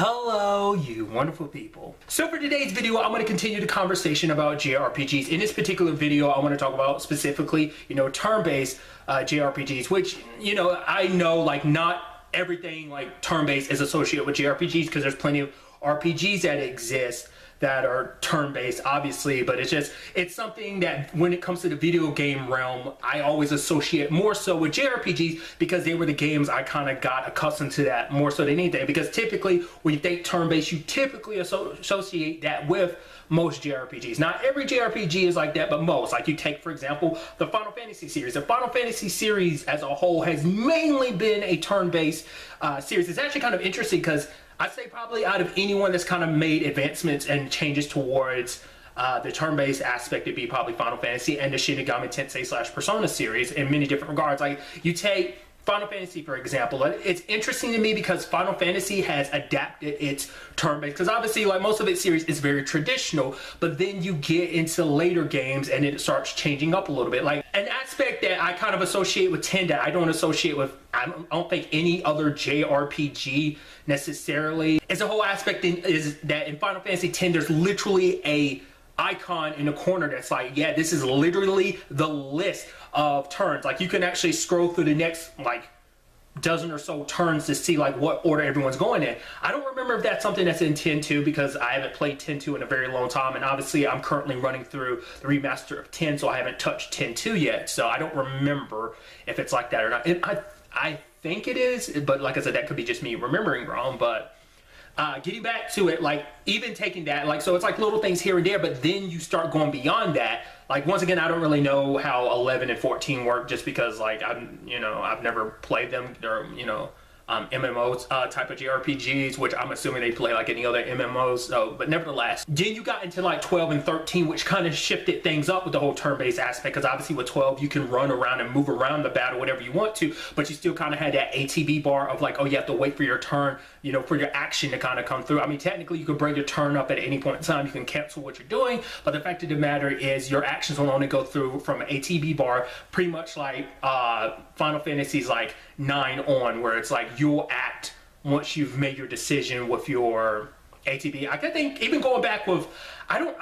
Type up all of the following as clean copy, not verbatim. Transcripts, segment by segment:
Hello, you wonderful people. So for today's video, I'm going to continue the conversation about JRPGs. In this particular video, I want to talk about specifically, turn-based JRPGs, which, I know like not everything like turn-based is associated with JRPGs because there's plenty of RPGs that exist that are turn-based, obviously, but it's something that when it comes to the video game realm, I always associate more so with JRPGs because they were the games I kind of got accustomed to that more so than anything. Because typically, when you think turn-based, you typically associate that with most JRPGs. Not every JRPG is like that, but most. Like you take, for example, the Final Fantasy series. The Final Fantasy series as a whole has mainly been a turn-based series. It's actually kind of interesting because I'd say probably out of anyone that's kind of made advancements and changes towards the turn-based aspect, it'd be probably Final Fantasy and the Shin Megami Tensei / Persona series in many different regards. Like you take Final Fantasy, for example, it's interesting to me because Final Fantasy has adapted its turn-based, because obviously like most of its series is very traditional, but then you get into later games and it starts changing up a little bit. Like an aspect that I kind of associate with 10 that I don't associate with, I don't think any other JRPG necessarily, is the whole aspect is that in Final Fantasy X there's literally a icon in the corner that's like, yeah, this is literally the list of turns. Like you can actually scroll through the next like dozen or so turns to see like what order everyone's going in. I don't remember if that's something that's in 10.2 because I haven't played 10.2 in a very long time, and obviously I'm currently running through the remaster of 10, so I haven't touched 10.2 yet, so I don't remember if it's like that or not. I think it is, but like I said, that could be just me remembering wrong. But getting back to it, like even taking that, like, so it's like little things here and there, but then you start going beyond that. Like once again, I don't really know how 11 and 14 work just because like I've never played them. They're MMOs type of JRPGs, which I'm assuming they play like any other MMOs. So, but nevertheless, then you got into like 12 and 13, which kind of shifted things up with the whole turn-based aspect. Because obviously with 12, you can run around and move around the battle whatever you want to, but you still kind of had that ATB bar of like, oh, you have to wait for your turn, for your action to kind of come through. I mean, technically you could bring your turn up at any point in time. You can cancel what you're doing, but the fact of the matter is your actions will only go through from an ATB bar, pretty much like Final Fantasy's like 9 on, where it's like you'll act once you've made your decision with your ATB. I think even going back with, I don't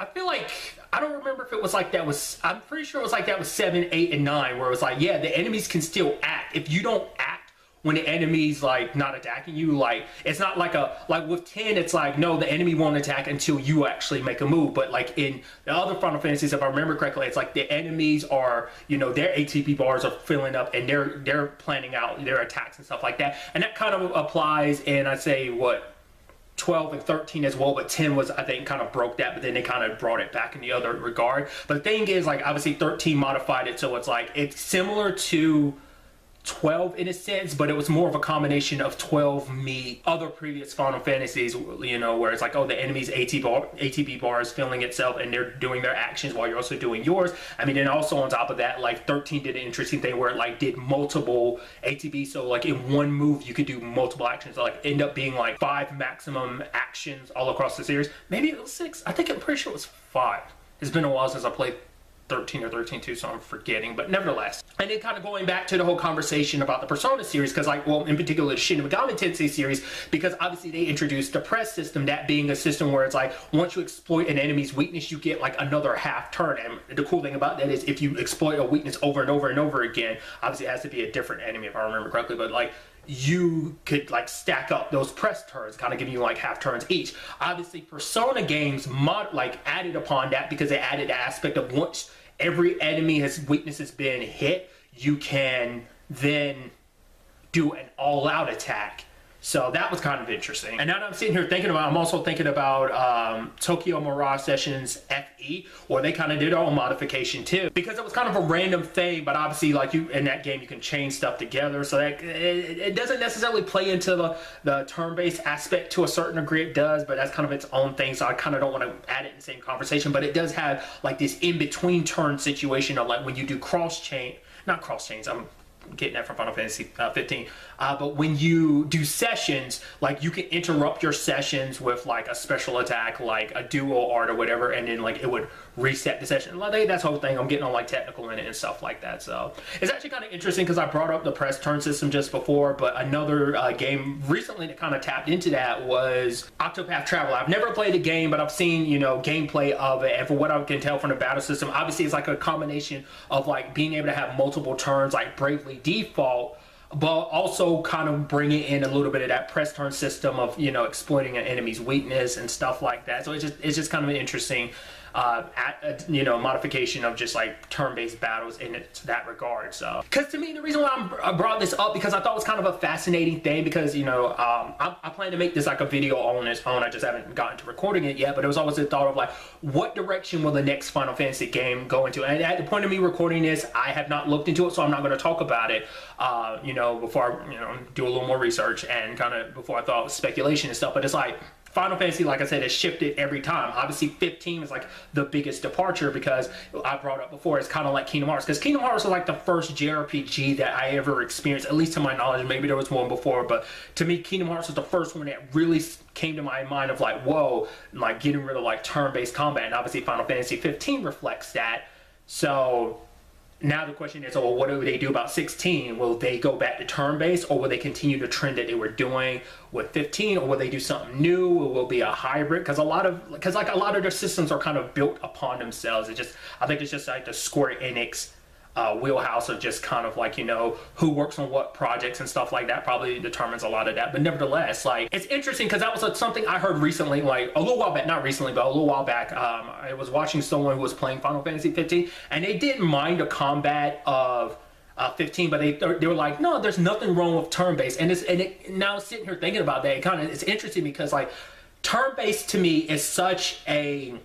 remember if it was like that with, I'm pretty sure it was like that with 7, 8, and 9, where it was like, yeah, the enemies can still act. If you don't act when the enemy's like not attacking you, like it's not like like with 10, it's like, no, the enemy won't attack until you actually make a move. But like in the other Final Fantasies, if I remember correctly, it's like the enemies are, their ATP bars are filling up and they're planning out their attacks and stuff like that. And that kind of applies in, I'd say, what, 12 and 13 as well, but 10 was, I think, kind of broke that, but then they kind of brought it back in the other regard. But the thing is, like, obviously 13 modified it, so it's like, it's similar to 12 in a sense, but it was more of a combination of 12 meet other previous Final Fantasies, where it's like, oh, the enemy's ATB bar is filling itself and they're doing their actions while you're also doing yours. I mean, and also on top of that, like 13 did an interesting thing where it like did multiple ATB, so like in one move you could do multiple actions, so like end up being like 5 maximum actions all across the series. Maybe it was 6. I'm pretty sure it was 5. It's been a while since I played 13 or 13.2, so I'm forgetting, but nevertheless. And then kind of going back to the whole conversation about the Persona series, because like, well, in particular the Shin Megami Tensei series, because obviously they introduced the press system, that being a system where it's like, once you exploit an enemy's weakness, you get like another half turn. And the cool thing about that is if you exploit a weakness over and over and over again, obviously it has to be a different enemy if I remember correctly, but like, you could like stack up those press turns, kind of giving you like half turns each. Obviously Persona games added upon that because they added the aspect of once every enemy weakness has been hit, you can then do an all-out attack. So that was kind of interesting. And now that I'm sitting here thinking about, I'm also thinking about Tokyo Mirage Sessions FE, where they kind of did their own modification too, because it was kind of a random thing, but obviously like in that game you can chain stuff together, so that it doesn't necessarily play into the turn-based aspect. To a certain degree it does, but that's kind of its own thing, so I kind of don't want to add it in the same conversation. But it does have like this in-between turn situation of like when you do not cross chains, getting that from Final Fantasy 15. But when you do sessions, like you can interrupt your sessions with like a special attack, like a dual art or whatever, and then like it would reset the session. Like that's the whole thing. I'm getting on like technical in it and stuff like that. So it's actually kind of interesting because I brought up the press turn system just before, but another game recently that kind of tapped into that was Octopath Traveler. I've never played the game, but I've seen, you know, gameplay of it, and for what I can tell from the battle system, obviously it's like a combination of like being able to have multiple turns like Bravely Default, but also kind of bringing in a little bit of that press turn system of, you know, exploiting an enemy's weakness and stuff like that. So it's just kind of an interesting you know, modification of just like turn-based battles in that regard. So, because to me, the reason why I brought this up, because I thought it was kind of a fascinating thing, because, you know, I plan to make this like a video on its own. I just haven't gotten to recording it yet, but it was always the thought of like, what direction will the next Final Fantasy game go into? And at the point of me recording this, I have not looked into it, so I'm not going to talk about it, you know, before I, you know, do a little more research and kind of before I thought speculation and stuff. But it's like, Final Fantasy, like I said, has shifted every time. Obviously, 15 is like the biggest departure, because I brought up before, it's kind of like Kingdom Hearts. Because Kingdom Hearts was like the first JRPG that I ever experienced, at least to my knowledge. Maybe there was one before, but to me, Kingdom Hearts was the first one that really came to my mind of like, whoa, like getting rid of like turn-based combat. And obviously, Final Fantasy 15 reflects that. So now the question is, well, what do they do about 16? Will they go back to turn-based, or will they continue the trend that they were doing with 15, or will they do something new? Will it be a hybrid? Because a lot of their systems are kind of built upon themselves. I think it's just like the Square Enix wheelhouse of just kind of like, you know, who works on what projects and stuff like that probably determines a lot of that. But nevertheless, like, it's interesting because that was something I heard recently, like a little while back, not recently, but a little while back. I was watching someone who was playing Final Fantasy 15, and they didn't mind the combat of 15, but they were like, no, there's nothing wrong with turn-based. Now sitting here thinking about that, it's interesting because like turn-based to me is such a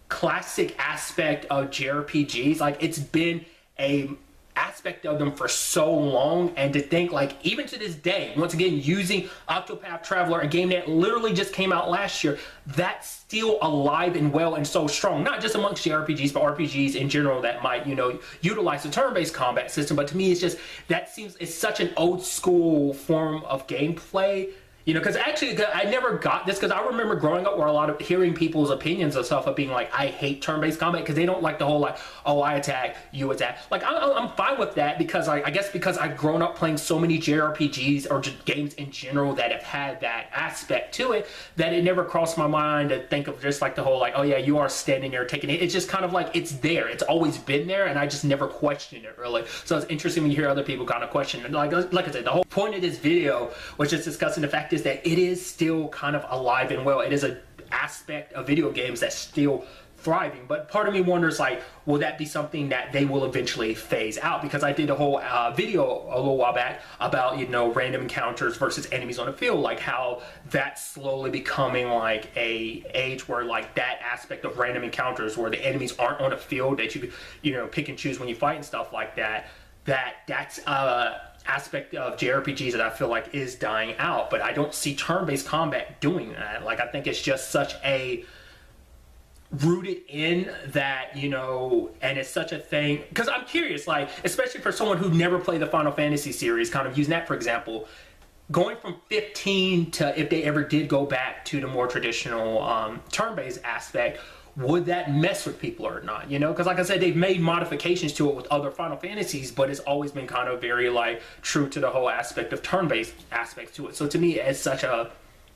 classic aspect of JRPGs. Like, it's been a aspect of them for so long, and to think like even to this day, once again using Octopath Traveler, a game that literally just came out last year, that's still alive and well and so strong, not just amongst JRPGs but RPGs in general that might, you know, utilize the turn-based combat system. But to me, it's just, that seems, it's such an old school form of gameplay. You know, because actually I never got this, because I remember growing up where a lot of hearing people's opinions of stuff of being like, I hate turn-based combat, because they don't like the whole like, oh, I attack, you attack. Like, I'm fine with that, because I guess because I've grown up playing so many JRPGs or just games in general that have had that aspect to it, that it never crossed my mind to think of just like the whole like, oh yeah, you are standing there taking it. It's just kind of like, it's there. It's always been there, and I just never questioned it really. So it's interesting when you hear other people kind of question it. Like I said, the whole point of this video was just discussing the fact is that it is still kind of alive and well. It is an aspect of video games that's still thriving. But part of me wonders, like, will that be something that they will eventually phase out? Because I did a whole video a little while back about, you know, random encounters versus enemies on the field, like how that's slowly becoming like a age where like that aspect of random encounters where the enemies aren't on the field, that you know, pick and choose when you fight and stuff like that, that's aspect of JRPGs that I feel like is dying out. But I don't see turn-based combat doing that. Like, I think it's just such a rooted in that, you know, and it's such a thing, because I'm curious, like, especially for someone who never played the Final Fantasy series, kind of using that for example, going from 15 to, if they ever did go back to the more traditional turn-based aspect, would that mess with people or not? You know, because like I said, they've made modifications to it with other Final Fantasies, but it's always been kind of very like true to the whole aspect of turn-based aspects to it. So to me, it's such a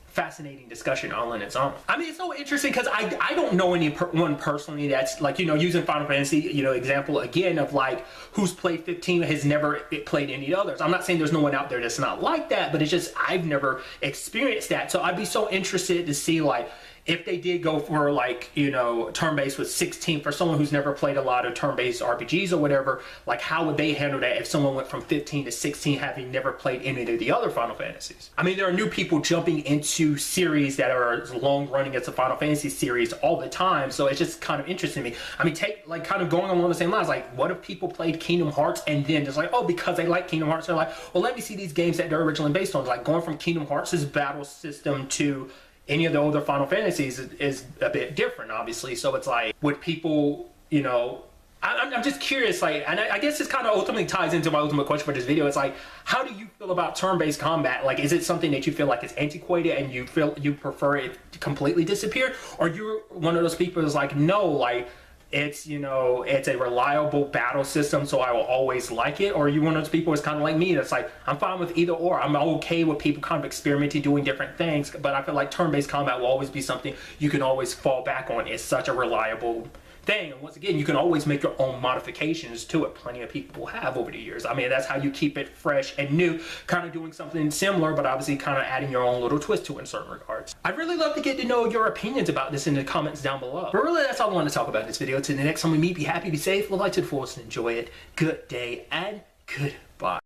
fascinating discussion all in its own. I mean, it's so interesting because I don't know anyone personally that's like, you know, using Final Fantasy, you know, example again of like who's played 15 has never played any others. I'm not saying there's no one out there that's not like that, but it's just I've never experienced that. So I'd be so interested to see like if they did go for like, you know, turn-based with 16 for someone who's never played a lot of turn-based RPGs or whatever, like how would they handle that if someone went from 15 to 16 having never played any of the other Final Fantasies? I mean, there are new people jumping into series that are as long-running as the Final Fantasy series all the time, so it's just kind of interesting to me. I mean, take like kind of going along the same lines, like what if people played Kingdom Hearts and then just like, oh, because they like Kingdom Hearts, they're like, well, let me see these games that they're originally based on. Like going from Kingdom Hearts' battle system to any of the older Final Fantasies is a bit different, obviously. So it's like, would people, you know, I'm just curious, like, and I guess this kind of ultimately ties into my ultimate question for this video. It's like, how do you feel about turn-based combat? Like, is it something that you feel like is antiquated and you feel you prefer it to completely disappear? Or you're one of those people who's like, no, like, it's, you know, it's a reliable battle system, so I will always like it? Or are you one of those people who's kind of like me, that's like, I'm fine with either or. I'm okay with people kind of experimenting, doing different things, but I feel like turn-based combat will always be something you can always fall back on. It's such a reliable thing, and once again, you can always make your own modifications to it. Plenty of people have over the years. I mean, that's how you keep it fresh and new, kind of doing something similar, but obviously kind of adding your own little twist to it in certain regards. I'd really love to get to know your opinions about this in the comments down below. But really, that's all I want to talk about in this video. Till the next time we meet, be happy, be safe, live life to the fullest, and enjoy it. Good day and goodbye.